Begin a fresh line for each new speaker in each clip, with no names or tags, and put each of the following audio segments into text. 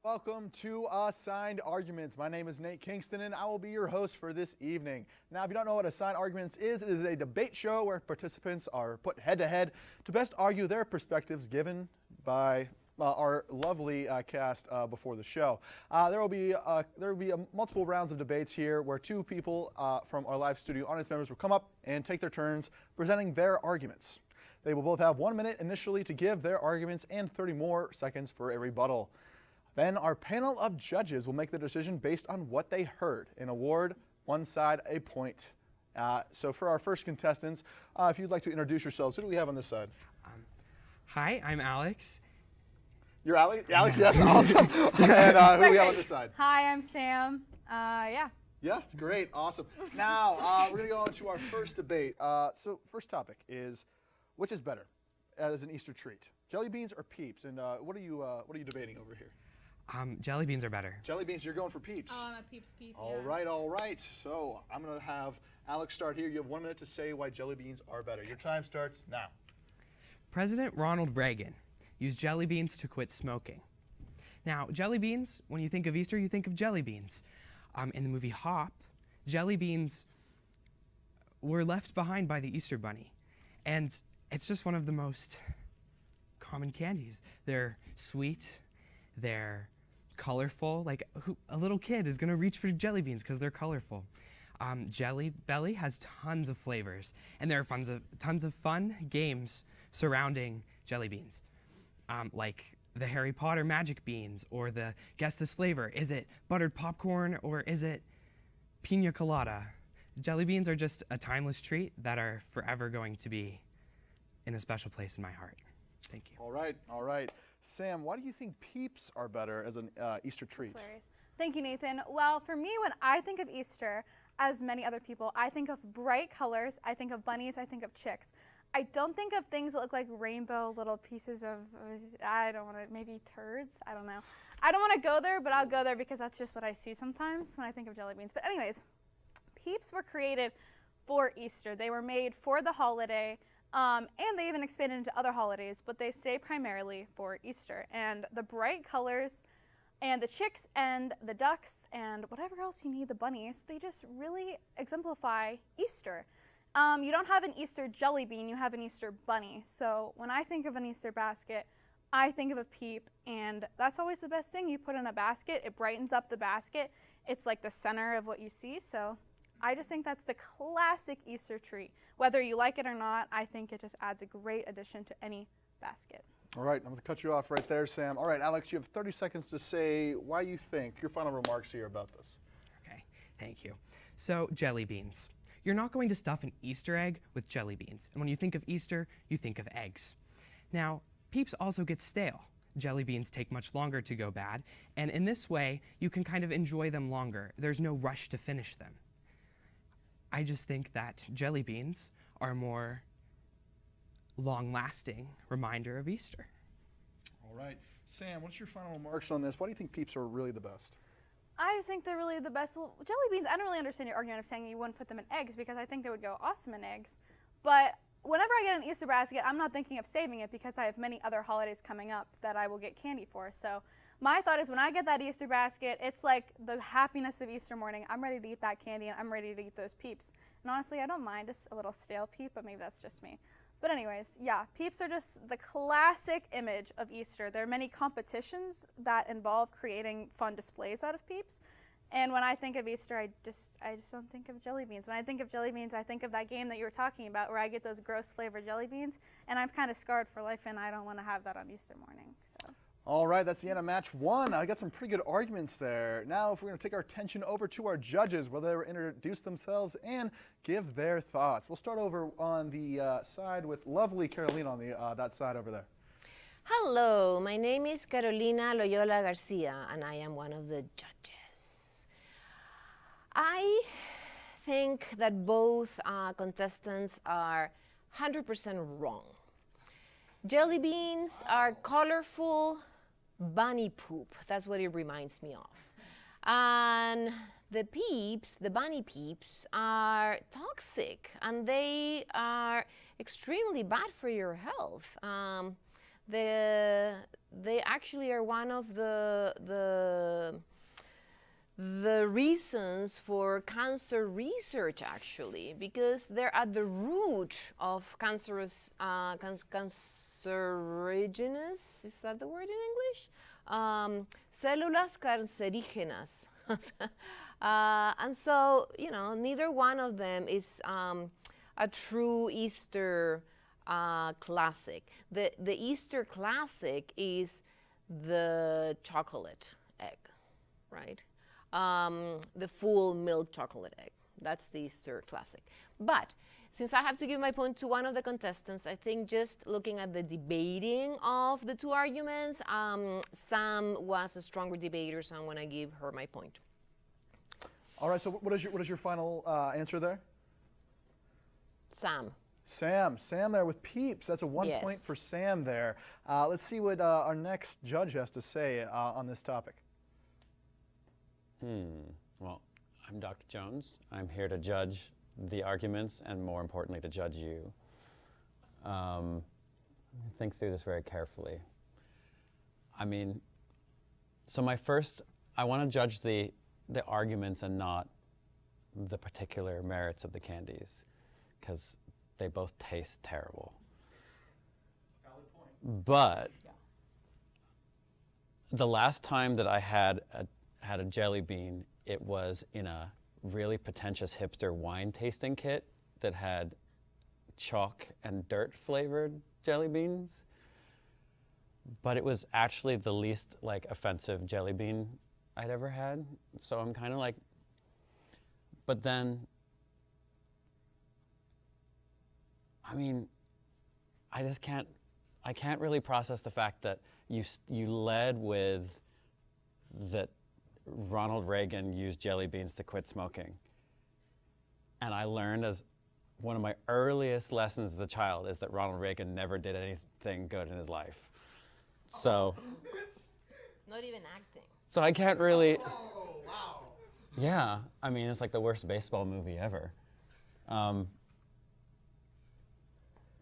Welcome to Assigned Arguments. My name is Nate Kingston and I will be your host for this evening. Now, if you don't know what Assigned Arguments is, it is a debate show where participants are put head to head to best argue their perspectives given by our lovely cast before the show. There will be multiple rounds of debates here where two people from our live studio audience members will come up and take their turns presenting their arguments. They will both have 1 minute initially to give their arguments and 30 more seconds for a rebuttal. Then our panel of judges will make the decision based on what they heard and award one side a point. So for our first contestants, if you'd like to introduce yourselves, who do we have on this side?
Hi, I'm Alex.
You're Alex? Alex, yes, awesome. And who do we have on this side?
Hi, I'm Sam. Yeah.
Yeah, great, awesome. Now, we're going to go on to our first debate. So first topic is, which is better as an Easter treat? Jelly beans or Peeps? And what are you debating over here?
Jelly beans are better.
Jelly beans, you're going for Peeps.
Oh, I'm a Peeps.
All right, all right. So I'm going to have Alex start here. You have 1 minute to say why jelly beans are better. Your time starts now.
President Ronald Reagan used jelly beans to quit smoking. Now, jelly beans, when you think of Easter, you think of jelly beans. In the movie Hop, jelly beans were left behind by the Easter Bunny. And it's just one of the most common candies. They're sweet, they're colorful. Like a little kid is gonna reach for jelly beans because they're colorful. Jelly Belly has tons of flavors, and there are tons of fun games surrounding jelly beans, like the Harry Potter magic beans or the guess this flavor. Is it buttered popcorn or is it pina colada? Jelly beans are just a timeless treat that are forever going to be in a special place in my heart. Thank you.
All right, all right. Sam, why do you think Peeps are better as an Easter treat?
Thank you, Nathan. Well, for me, when I think of Easter, as many other people, I think of bright colors, I think of bunnies, I think of chicks. I don't think of things that look like rainbow little pieces of, I don't want to, maybe turds? I don't know. I don't want to go there, but I'll go there because that's just what I see sometimes when I think of jelly beans. But anyways, Peeps were created for Easter. They were made for the holiday. And they even expanded into other holidays, but they stay primarily for Easter. And the bright colors and the chicks and the ducks and whatever else you need, the bunnies, they just really exemplify Easter. You don't have an Easter jelly bean, you have an Easter bunny. So when I think of an Easter basket, I think of a Peep, and that's always the best thing. You put in a basket, it brightens up the basket. It's like the center of what you see, so I just think that's the classic Easter treat. Whether you like it or not, I think it just adds a great addition to any basket.
All right, I'm going to cut you off right there, Sam. All right, Alex, you have 30 seconds to say why you think, your final remarks here about this.
Okay, thank you. So, jelly beans. You're not going to stuff an Easter egg with jelly beans. And when you think of Easter, you think of eggs. Now, Peeps also get stale. Jelly beans take much longer to go bad, and in this way, you can kind of enjoy them longer. There's no rush to finish them. I just think that jelly beans are a more long-lasting reminder of Easter.
All right. Sam, what's your final remarks on this? Why do you think Peeps are really the best?
I just think they're really the best. Well, jelly beans, I don't really understand your argument of saying you wouldn't put them in eggs because I think they would go awesome in eggs. But whenever I get an Easter basket, I'm not thinking of saving it because I have many other holidays coming up that I will get candy for. So my thought is when I get that Easter basket, it's like the happiness of Easter morning. I'm ready to eat that candy and I'm ready to eat those Peeps. And honestly, I don't mind a little stale Peep, but maybe that's just me. But anyways, yeah, Peeps are just the classic image of Easter. There are many competitions that involve creating fun displays out of Peeps. And when I think of Easter, I just don't think of jelly beans. When I think of jelly beans, I think of that game that you were talking about where I get those gross flavored jelly beans, and I'm kind of scarred for life, and I don't want to have that on Easter morning. So.
All right, that's the end of match one. I got some pretty good arguments there. Now, if we're going to take our attention over to our judges, where they will introduce themselves and give their thoughts. We'll start over on the side with lovely Carolina on the that side over there.
Hello, my name is Carolina Loyola Garcia, and I am one of the judges. I think that both contestants are 100% wrong. Jelly beans are colorful bunny poop. That's what it reminds me of. And the Peeps, the bunny Peeps, are toxic and they are extremely bad for your health. they actually are one of the reasons for cancer research, actually, because they're at the root of cancerogenous, is that the word in English? Células cancerígenas. And so, you know, neither one of them is a true Easter classic. The Easter classic is the chocolate egg, right? The full milk chocolate egg. That's the Easter classic. But since I have to give my point to one of the contestants, I think just looking at the debating of the two arguments, Sam was a stronger debater, so I'm going to give her my point.
All right, so what is your final answer there?
Sam.
Sam there with Peeps. That's a 1 point for Sam there. Let's see what our next judge has to say on this topic.
Well, I'm Dr. Jones. I'm here to judge the arguments and, more importantly, to judge you. Think through this very carefully. I mean, so I want to judge the arguments and not the particular merits of the candies, because they both taste terrible.
Valid point.
But the last time that I had a jelly bean, it was in a really pretentious hipster wine tasting kit that had chalk and dirt flavored jelly beans. But it was actually the least offensive jelly bean I'd ever had. So I'm kind of but then, I mean, I can't really process the fact that you led with that Ronald Reagan used jelly beans to quit smoking. And I learned as one of my earliest lessons as a child is that Ronald Reagan never did anything good in his life. So.
Not even acting.
So I can't really. Oh, wow. Yeah, I mean, it's like the worst baseball movie ever.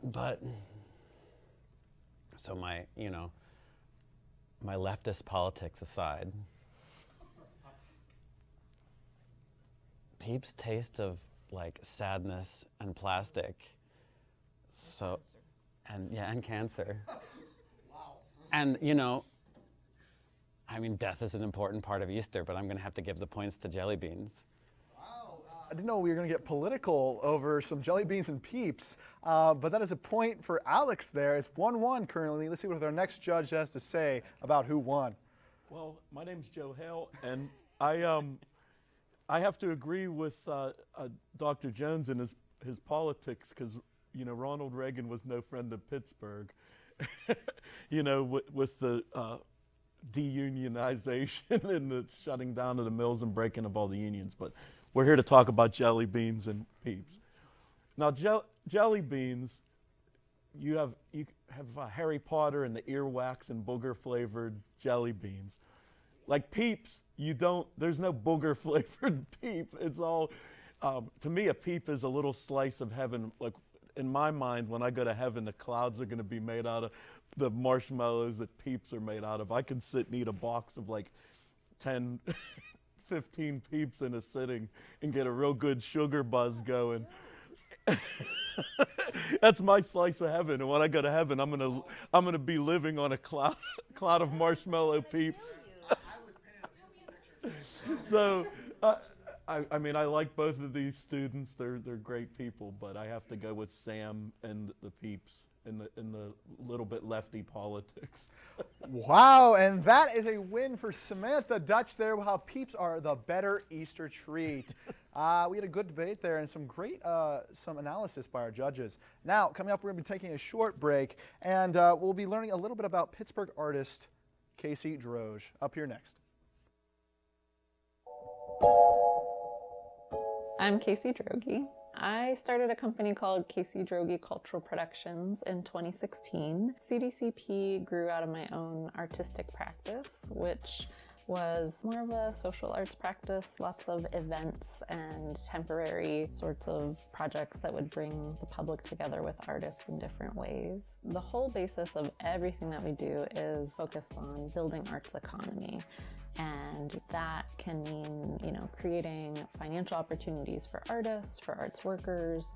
But, so my leftist politics aside, Peeps' taste of sadness and plastic, so, and cancer.
Wow.
And I mean, death is an important part of Easter, but I'm going to have to give the points to jelly beans.
Wow. I didn't know we were going to get political over some jelly beans and Peeps, but that is a point for Alex there. It's 1-1 currently. Let's see what our next judge has to say about who won.
Well, my name's Joe Hale, and I have to agree with Dr. Jones and his politics, because Ronald Reagan was no friend of Pittsburgh. With the deunionization and the shutting down of the mills and breaking of all the unions. But we're here to talk about jelly beans and Peeps. Now, jelly beans, you have Harry Potter and the earwax and booger flavored jelly beans. Like Peeps, there's no booger flavored Peep. It's all, to me, a Peep is a little slice of heaven. Like in my mind, when I go to heaven, the clouds are going to be made out of the marshmallows that Peeps are made out of. I can sit and eat a box of 10, 15 Peeps in a sitting and get a real good sugar buzz going. That's my slice of heaven. And when I go to heaven, I'm gonna be living on a cloud of marshmallow Peeps. So, I mean, I like both of these students. They're great people, but I have to go with Sam and the Peeps in the little bit lefty politics.
Wow, and that is a win for Samantha Dutch there. How Peeps are the better Easter treat. We had a good debate there and some great some analysis by our judges. Now, coming up, we're going to be taking a short break, and we'll be learning a little bit about Pittsburgh artist Casey Droge. Up here next.
I'm Casey Droge. I started a company called Casey Droge Cultural Productions in 2016. CDCP grew out of my own artistic practice, which was more of a social arts practice, lots of events and temporary sorts of projects that would bring the public together with artists in different ways. The whole basis of everything that we do is focused on building arts economy. And that can mean, creating financial opportunities for artists, for arts workers,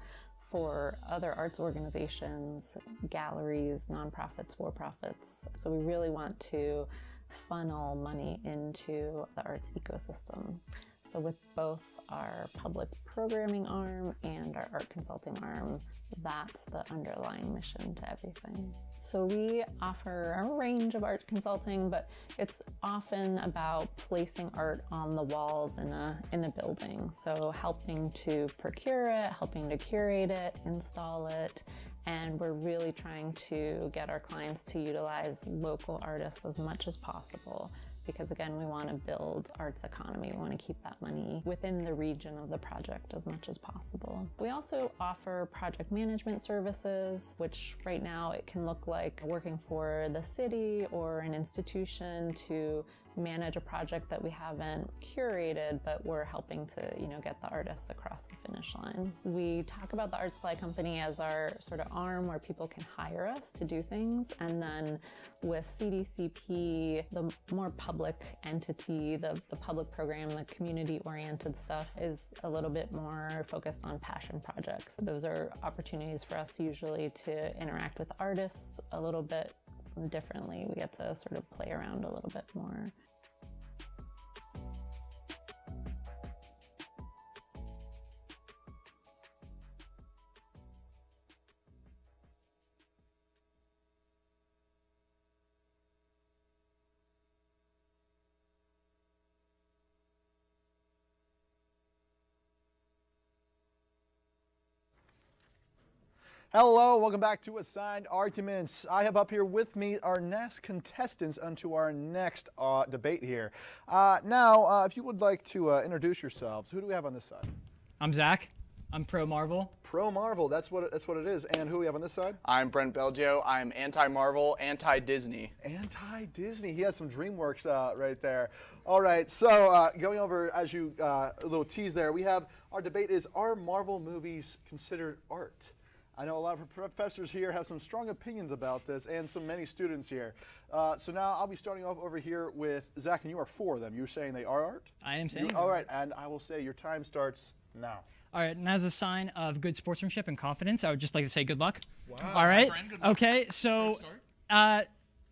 for other arts organizations, galleries, nonprofits, for-profits. So we really want to funnel money into the arts ecosystem. So with both our public programming arm and our art consulting arm, that's the underlying mission to everything. So we offer a range of art consulting, but it's often about placing art on the walls in a building. So helping to procure it, helping to curate it, install it, and we're really trying to get our clients to utilize local artists as much as possible. Because again, we want to build arts economy. We want to keep that money within the region of the project as much as possible. We also offer project management services, which right now it can look like working for the city or an institution to manage a project that we haven't curated, but we're helping to, get the artists across the finish line. We talk about the art supply company as our sort of arm where people can hire us to do things. And then with CDCP, the more public entity, the public program, the community-oriented stuff is a little bit more focused on passion projects. Those are opportunities for us usually to interact with artists a little bit differently. We get to sort of play around a little bit more.
Hello, welcome back to Assigned Arguments. I have up here with me our next contestants onto our next debate here. Now, if you would like to introduce yourselves, who do we have on this side?
I'm Zach. I'm pro Marvel.
Pro Marvel, that's what it is. And who do we have on this side?
I'm Brent Belgio. I'm anti-Marvel, anti-Disney.
Anti-Disney. He has some DreamWorks right there. All right, so going over, as you, a little tease there, we have our debate is, are Marvel movies considered art? I know a lot of professors here have some strong opinions about this, and many students here. So now I'll be starting off over here with Zach, and you are for them. You're saying they are art?
I am saying.
All right, and I will say your time starts now.
All right, and as a sign of good sportsmanship and confidence, I would just like to say good luck.
Wow.
All right. Okay, so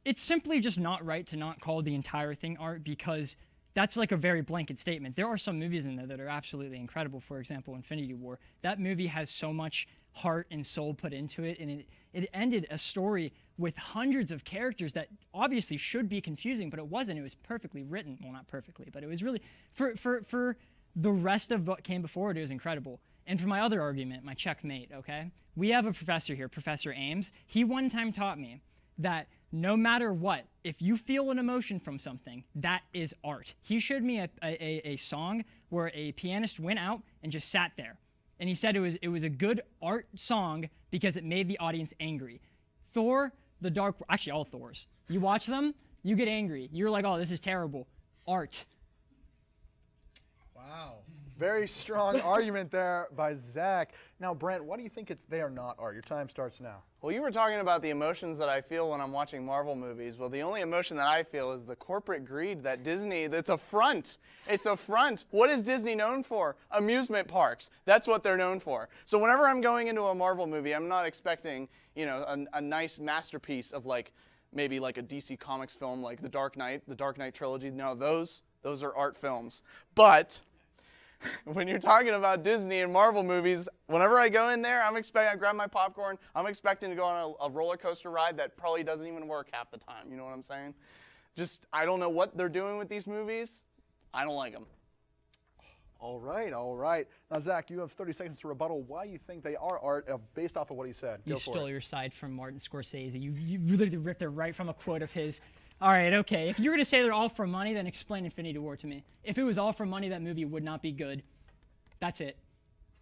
it's simply just not right to not call the entire thing art, because that's like a very blanket statement. There are some movies in there that are absolutely incredible. For example, Infinity War. That movie has so much heart and soul put into it, and it ended a story with hundreds of characters that obviously should be confusing, but it wasn't. It was perfectly written. Well, not perfectly, but it was really, for the rest of what came before it was incredible. And for my other argument, my checkmate, okay? We have a professor here, Professor Ames. He one time taught me that no matter what, if you feel an emotion from something, that is art. He showed me a song where a pianist went out and just sat there. And he said it was a good art song because it made the audience angry. Thor, actually all Thors. You watch them, you get angry. You're like, oh, this is terrible. Art.
Wow. Very strong argument there by Zach. Now, Brent, why do you think they are not art? Your time starts now.
Well, you were talking about the emotions that I feel when I'm watching Marvel movies. Well, the only emotion that I feel is the corporate greed that Disney, that's a front. It's a front. What is Disney known for? Amusement parks. That's what they're known for. So whenever I'm going into a Marvel movie, I'm not expecting, a nice masterpiece of maybe like a DC Comics film like The Dark Knight trilogy. No, those are art films. But when you're talking about Disney and Marvel movies, whenever I go in there, I grab my popcorn, I'm expecting to go on a roller coaster ride that probably doesn't even work half the time. You know what I'm saying? I don't know what they're doing with these movies. I don't like them.
All right. Now, Zach, you have 30 seconds to rebuttal why you think they are art based off of what he said.
You stole your side from Martin Scorsese. You literally ripped it right from a quote of his. All right, okay. If you were to say they're all for money, then explain Infinity War to me. If it was all for money, that movie would not be good. That's it.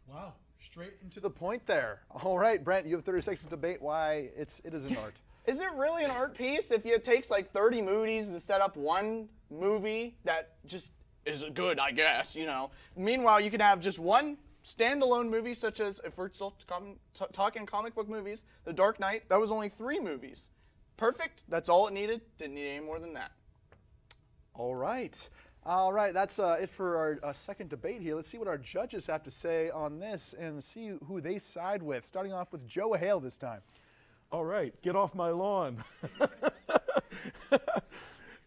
Wow, straight into the point there. All right, Brent, you have 30 seconds to debate why it isn't art.
Is it really an art piece if it takes like 30 movies to set up one movie that just is good, I guess, you know? Meanwhile, you could have just one standalone movie, such as, if we're still talking comic book movies, The Dark Knight, that was only 3 movies. Perfect, that's all it needed. Didn't need any more than that.
All right. All right, that's it for our second debate here. Let's see what our judges have to say on this and see who they side with. Starting off with Joe Hale this time.
All right, get off my lawn.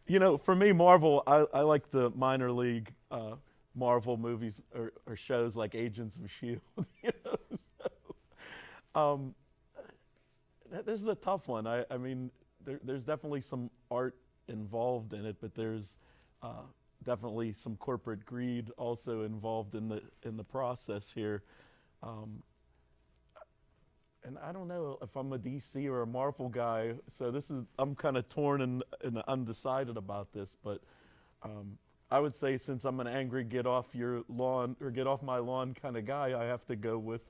You know, for me, Marvel, I like the minor league Marvel movies or shows like Agents of S.H.I.E.L.D. You know? This is a tough one. I mean, there's definitely some art involved in it, but there's definitely some corporate greed also involved in the process here. And I don't know if I'm a DC or a Marvel guy, so I'm kind of torn and undecided about this, but I would say since I'm an angry get off your lawn or get off my lawn kind of guy, I have to go with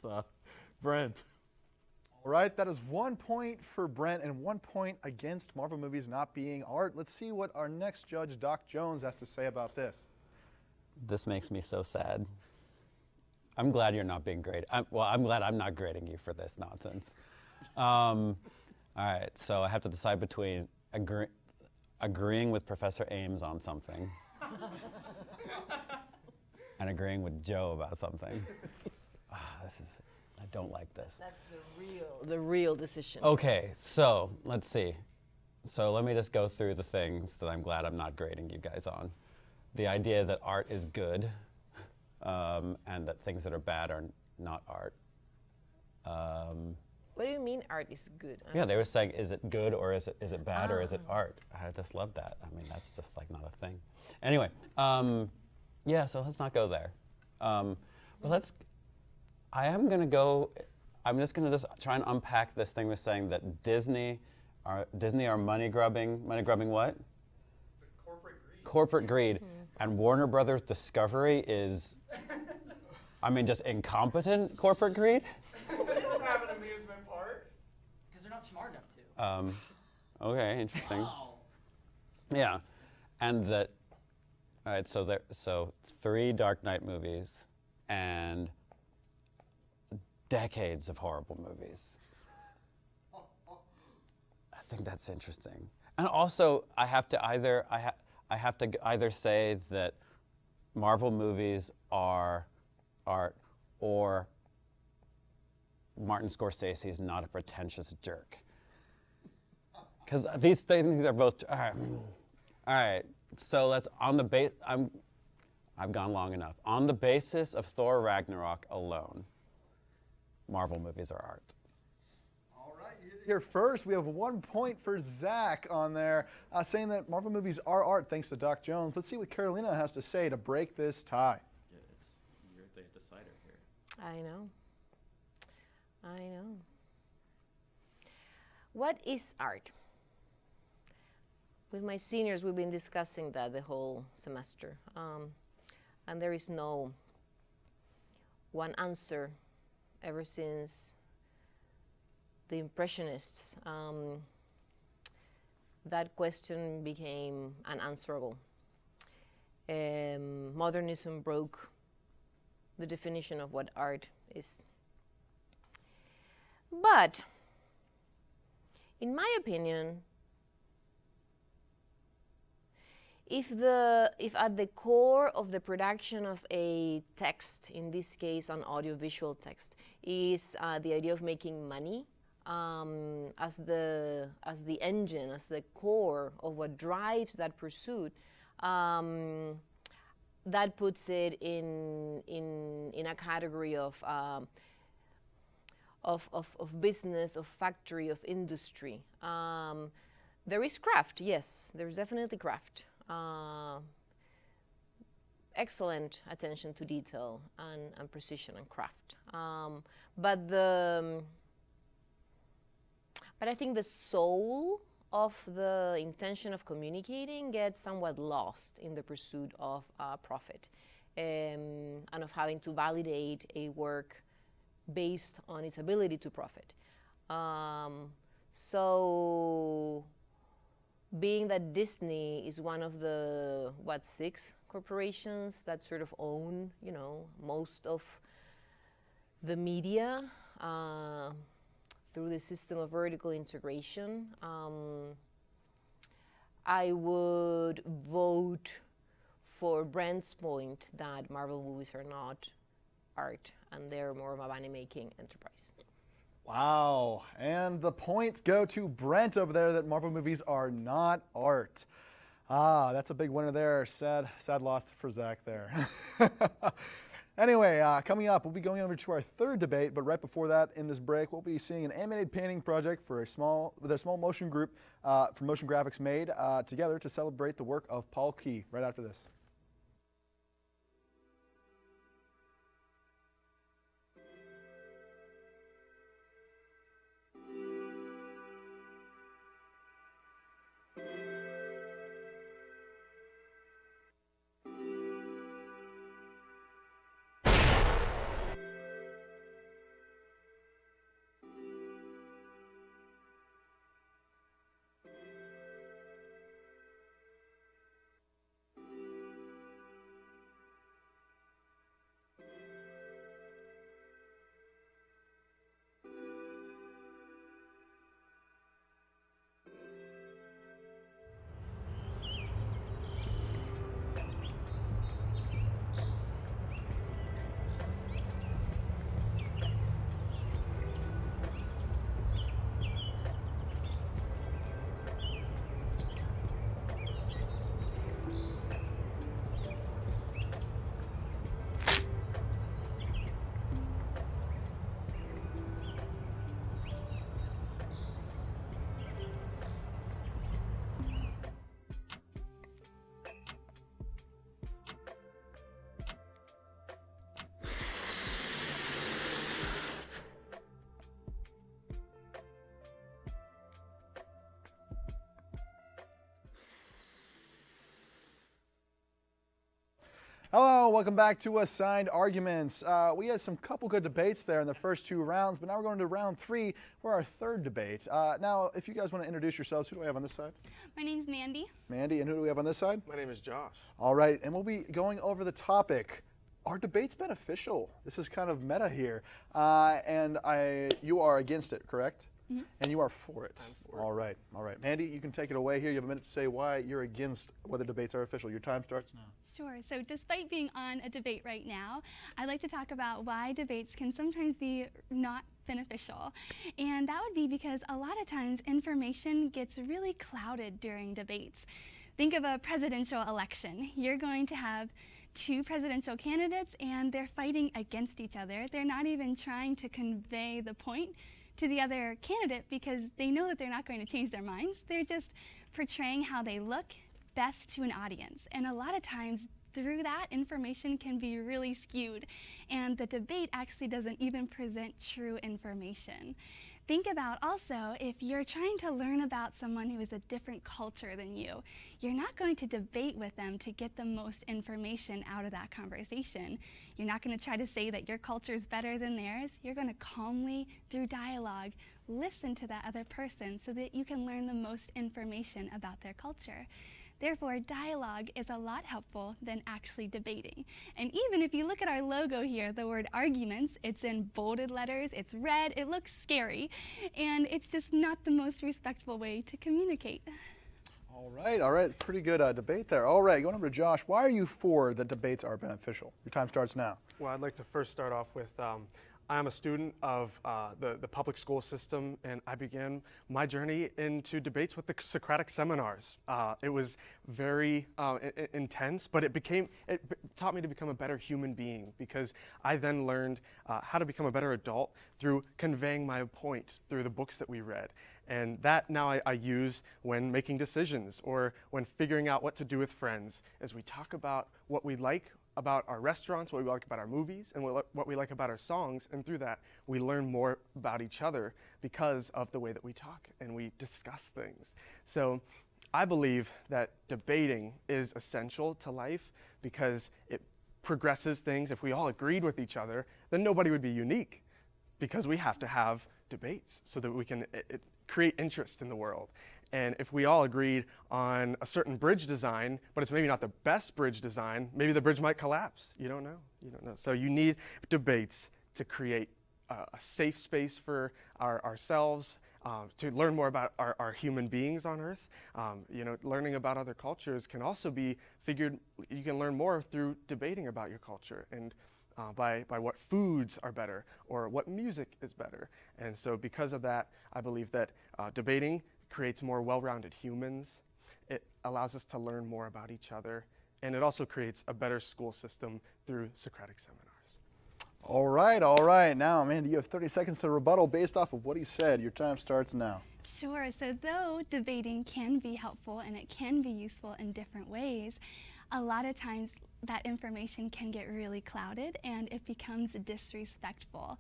Brent.
All right, that is 1 point for Brent and 1 point against Marvel movies not being art. Let's see what our next judge, Doc Jones, has to say about this.
This makes me so sad. I'm glad you're not being graded. I'm glad I'm not grading you for this nonsense. All right, so I have to decide between agreeing with Professor Ames on something and agreeing with Joe about something. I don't like this.
That's the real decision.
Okay, so let's see. So let me just go through the things that I'm glad I'm not grading you guys on. The idea that art is good. And that things that are bad are not art.
What do you mean art is good?
Yeah, they were saying, is it good or is it bad or is it art? I just love that. I mean, that's just like not a thing. Anyway, yeah, so let's not go there. But I'm just gonna try and unpack this thing with saying that Disney are money grubbing what?
Corporate greed.
Corporate greed. And Warner Brothers Discovery is, I mean, just incompetent corporate greed?
They don't have an amusement park.
Because they're not smart enough to.
Okay, interesting.
Wow.
Yeah, and that, all right, so 3 Dark Knight movies and decades of horrible movies. I think that's interesting. And also, I have to either say that Marvel movies are art or Martin Scorsese is not a pretentious jerk. Because these things are both, all right, so let's, I've gone long enough. On the basis of Thor Ragnarok alone, Marvel movies are art.
Here first, we have 1 point for Zach on there, saying that Marvel movies are art, thanks to Doc Jones. Let's see what Carolina has to say to break this tie.
Yeah, you're the decider here.
I know. What is art? With my seniors, we've been discussing that the whole semester. And there is no one answer ever since the Impressionists. That question became unanswerable. Modernism broke the definition of what art is. But, in my opinion, if at the core of the production of a text, in this case an audiovisual text, is the idea of making money, as the engine, as the core of what drives that pursuit, that puts it in a category of business, of factory, of industry. There is craft, yes, there's definitely craft. Excellent attention to detail and precision and craft. But I think the soul of the intention of communicating gets somewhat lost in the pursuit of profit and of having to validate a work based on its ability to profit. So being that Disney is one of the, 6 corporations that sort of own, most of the media through the system of vertical integration, I would vote for Brent's point that Marvel movies are not art and they're more of a money-making enterprise.
Wow, and the points go to Brent over there that Marvel movies are not art. Ah, that's a big winner there. Sad loss for Zach there. Anyway, coming up, we'll be going over to our third debate, but right before that, in this break, we'll be seeing an animated painting project with a small motion group for motion graphics made together to celebrate the work of Paul Key right after this. Hello, welcome back to Assigned Arguments. We had some couple good debates there in the first 2 rounds, but now we're going to round 3 for our third debate. Now, if you guys want to introduce yourselves, who do I have on this side?
My name's Mandy.
Mandy, and who do we have on this side?
My name is Josh.
All right, and we'll be going over the topic. Are debates beneficial? This is kind of meta here. You are against it, correct? Mm-hmm. And you are for it.
I'm for it.
All right. Mandy, you can take it away here. You have a minute to say why you're against whether debates are official. Your time starts now.
Sure. So despite being on a debate right now, I'd like to talk about why debates can sometimes be not beneficial. And that would be because a lot of times information gets really clouded during debates. Think of a presidential election. You're going to have 2 presidential candidates and they're fighting against each other. They're not even trying to convey the point to the other candidate because they know that they're not going to change their minds. They're just portraying how they look best to an audience. And a lot of times through that, information can be really skewed. And the debate actually doesn't even present true information. Think about also, if you're trying to learn about someone who is a different culture than you, you're not going to debate with them to get the most information out of that conversation. You're not going to try to say that your culture is better than theirs. You're going to calmly, through dialogue, listen to that other person so that you can learn the most information about their culture. Therefore, dialogue is a lot helpful than actually debating. And even if you look at our logo here, the word arguments, it's in bolded letters, it's red, it looks scary, and it's just not the most respectful way to communicate.
All right. Pretty good debate there. All right, going over to Josh. Why are you for that debates are beneficial? Your time starts now.
Well, I'd like to first start off with I'm a student of the public school system, and I began my journey into debates with the Socratic seminars. It was very intense, but it taught me to become a better human being because I then learned how to become a better adult through conveying my point through the books that we read. And that now I use when making decisions or when figuring out what to do with friends as we talk about what we like about our restaurants, what we like about our movies, and what we like about our songs, and through that, we learn more about each other because of the way that we talk and we discuss things. So I believe that debating is essential to life because it progresses things. If we all agreed with each other, then nobody would be unique because we have to have debates so that we can create interest in the world. And if we all agreed on a certain bridge design, but it's maybe not the best bridge design, maybe the bridge might collapse. You don't know. You don't know. So you need debates to create a safe space for ourselves, to learn more about our human beings on Earth. Learning about other cultures can also be figured. You can learn more through debating about your culture and by what foods are better or what music is better. And so because of that, I believe that debating creates more well-rounded humans. It allows us to learn more about each other, and it also creates a better school system through Socratic seminars.
All right. Now, Amanda, you have 30 seconds to rebuttal based off of what he said. Your time starts now.
Sure. So though debating can be helpful and it can be useful in different ways, a lot of times that information can get really clouded and it becomes disrespectful.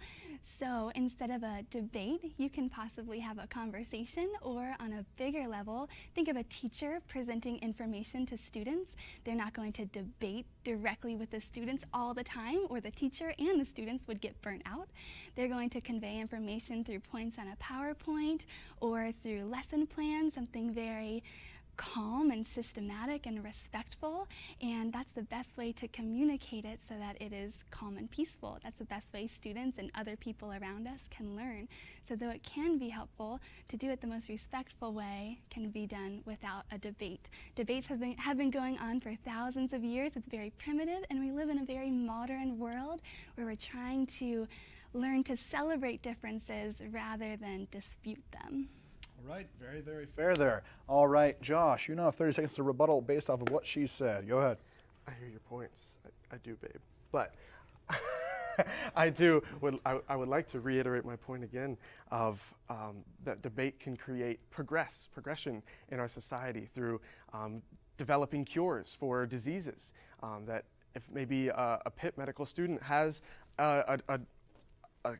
So instead of a debate, you can possibly have a conversation, or on a bigger level, think of a teacher presenting information to students. They're not going to debate directly with the students all the time, or the teacher and the students would get burnt out. They're going to convey information through points on a PowerPoint or through lesson plans, something very calm and systematic and respectful, and that's the best way to communicate it so that it is calm and peaceful. That's the best way students and other people around us can learn. So though it can be helpful, to do it the most respectful way can be done without a debate. Debates have been going on for thousands of years. It's very primitive, and we live in a very modern world where we're trying to learn to celebrate differences rather than dispute them.
All right, very, very fair there. All right, Josh, you now have 30 seconds to rebuttal based off of what she said. Go ahead.
I hear your points. I do, babe. But I would like to reiterate my point again of that debate can create progression in our society through developing cures for diseases. That if maybe a Pitt medical student has a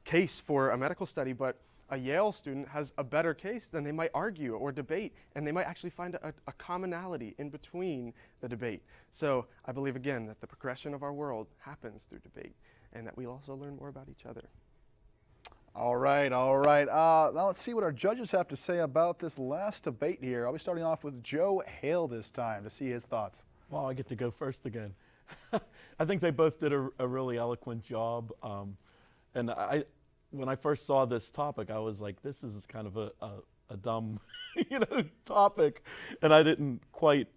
case for a medical study, but a Yale student has a better case, then they might argue or debate, and they might actually find a commonality in between the debate. So I believe, again, that the progression of our world happens through debate, and that we also learn more about each other.
All right. Now let's see what our judges have to say about this last debate here. I'll be starting off with Joe Hale this time to see his thoughts.
Well, I get to go first again. I think they both did a really eloquent job, and when I first saw this topic, I was like, this is kind of a dumb, topic, and I didn't quite,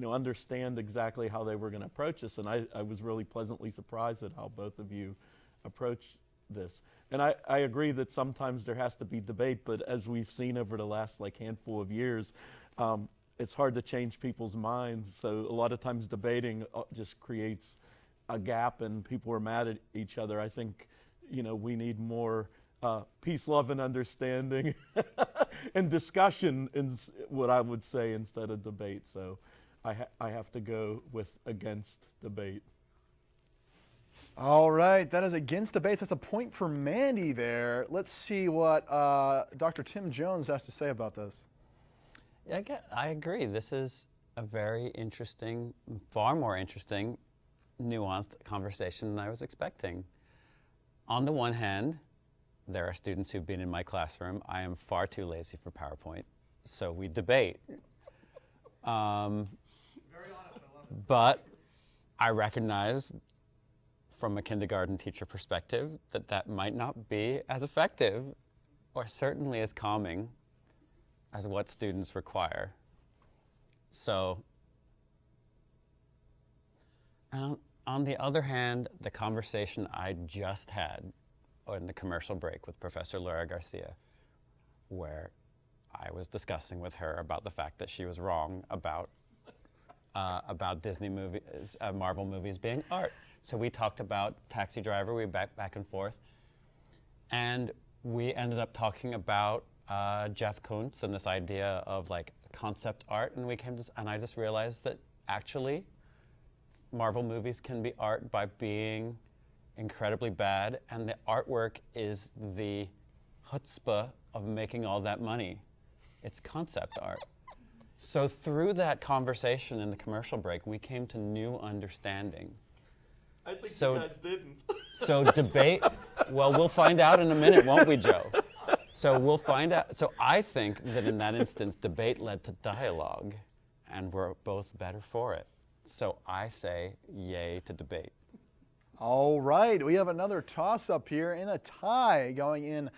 understand exactly how they were going to approach this, and I was really pleasantly surprised at how both of you approached this. And I agree that sometimes there has to be debate, but as we've seen over the last handful of years, it's hard to change people's minds. So a lot of times debating just creates a gap, and people are mad at each other. I think we need more peace, love, and understanding and discussion, in what I would say, instead of debate. So I have to go with against debate.
All right, that is against debates. That's a point for Mandy there. Let's see what Dr. Tim Jones has to say about this.
Yeah, I agree. This is a very interesting, far more interesting, nuanced conversation than I was expecting. On the one hand, there are students who've been in my classroom. I am far too lazy for PowerPoint, so we debate. Very honest, I love it. But I recognize from a kindergarten teacher perspective that might not be as effective or certainly as calming as what students require. So, on the other hand, the conversation I just had in the commercial break with Professor Laura Garcia, where I was discussing with her about the fact that she was wrong about Disney movies, Marvel movies being art. So we talked about Taxi Driver, we back and forth, and we ended up talking about Jeff Koons and this idea of concept art, and and I just realized that actually Marvel movies can be art by being incredibly bad, and the artwork is the chutzpah of making all that money. It's concept art. So through that conversation in the commercial break, we came to new understanding.
I think you guys didn't.
So debate, Well, we'll find out in a minute, won't we, Joe? So we'll find out. So I think that in that instance, debate led to dialogue, and we're both better for it. So I say yay to debate.
All right, we have another toss-up here in a tie going in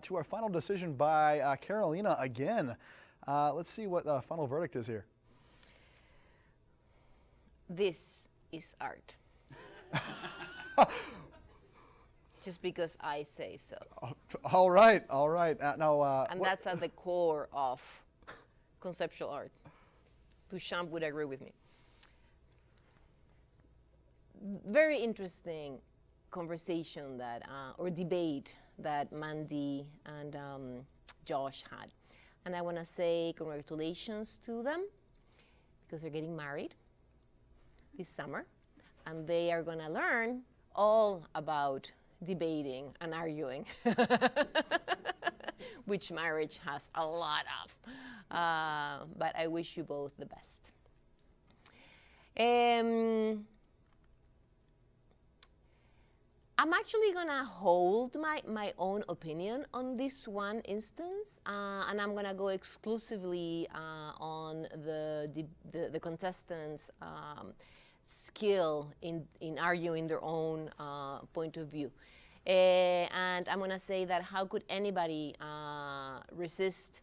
to our final decision by Carolina again. Let's see what the final verdict is here.
This is art. Just because I say so.
All right, all right.
And that's at the core of conceptual art. Duchamp would agree with me. Very interesting conversation that, or debate that Mandy and Josh had. And I want to say congratulations to them because they're getting married this summer. And they are going to learn all about debating and arguing, which marriage has a lot of. But I wish you both the best. I'm actually gonna hold my own opinion on this one instance, and I'm gonna go exclusively on the contestants' skill in arguing their own point of view. And I'm gonna say that how could anybody resist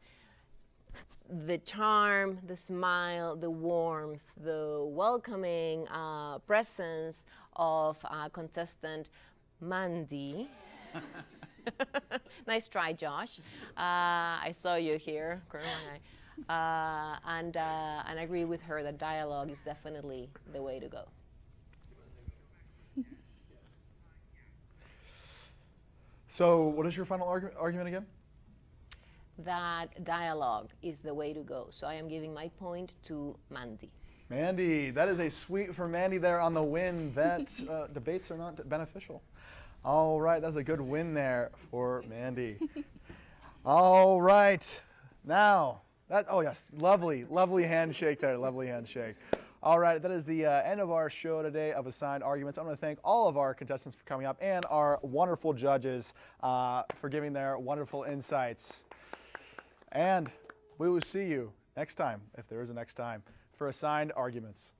the charm, the smile, the warmth, the welcoming presence of contestant Mandy. Nice try, Josh. I saw you here, and I agree with her that dialogue is definitely the way to go.
So, what is your final argument again?
That dialogue is the way to go. So I am giving my point to Mandy.
Mandy, that is a sweep for Mandy there on the win. That debates are not beneficial. All right, that's a good win there for Mandy. All right, now, oh yes, lovely, lovely handshake there, lovely handshake. All right, that is the end of our show today of Assigned Arguments. I want to thank all of our contestants for coming up and our wonderful judges for giving their wonderful insights. And we will see you next time, if there is a next time, for Assigned Arguments.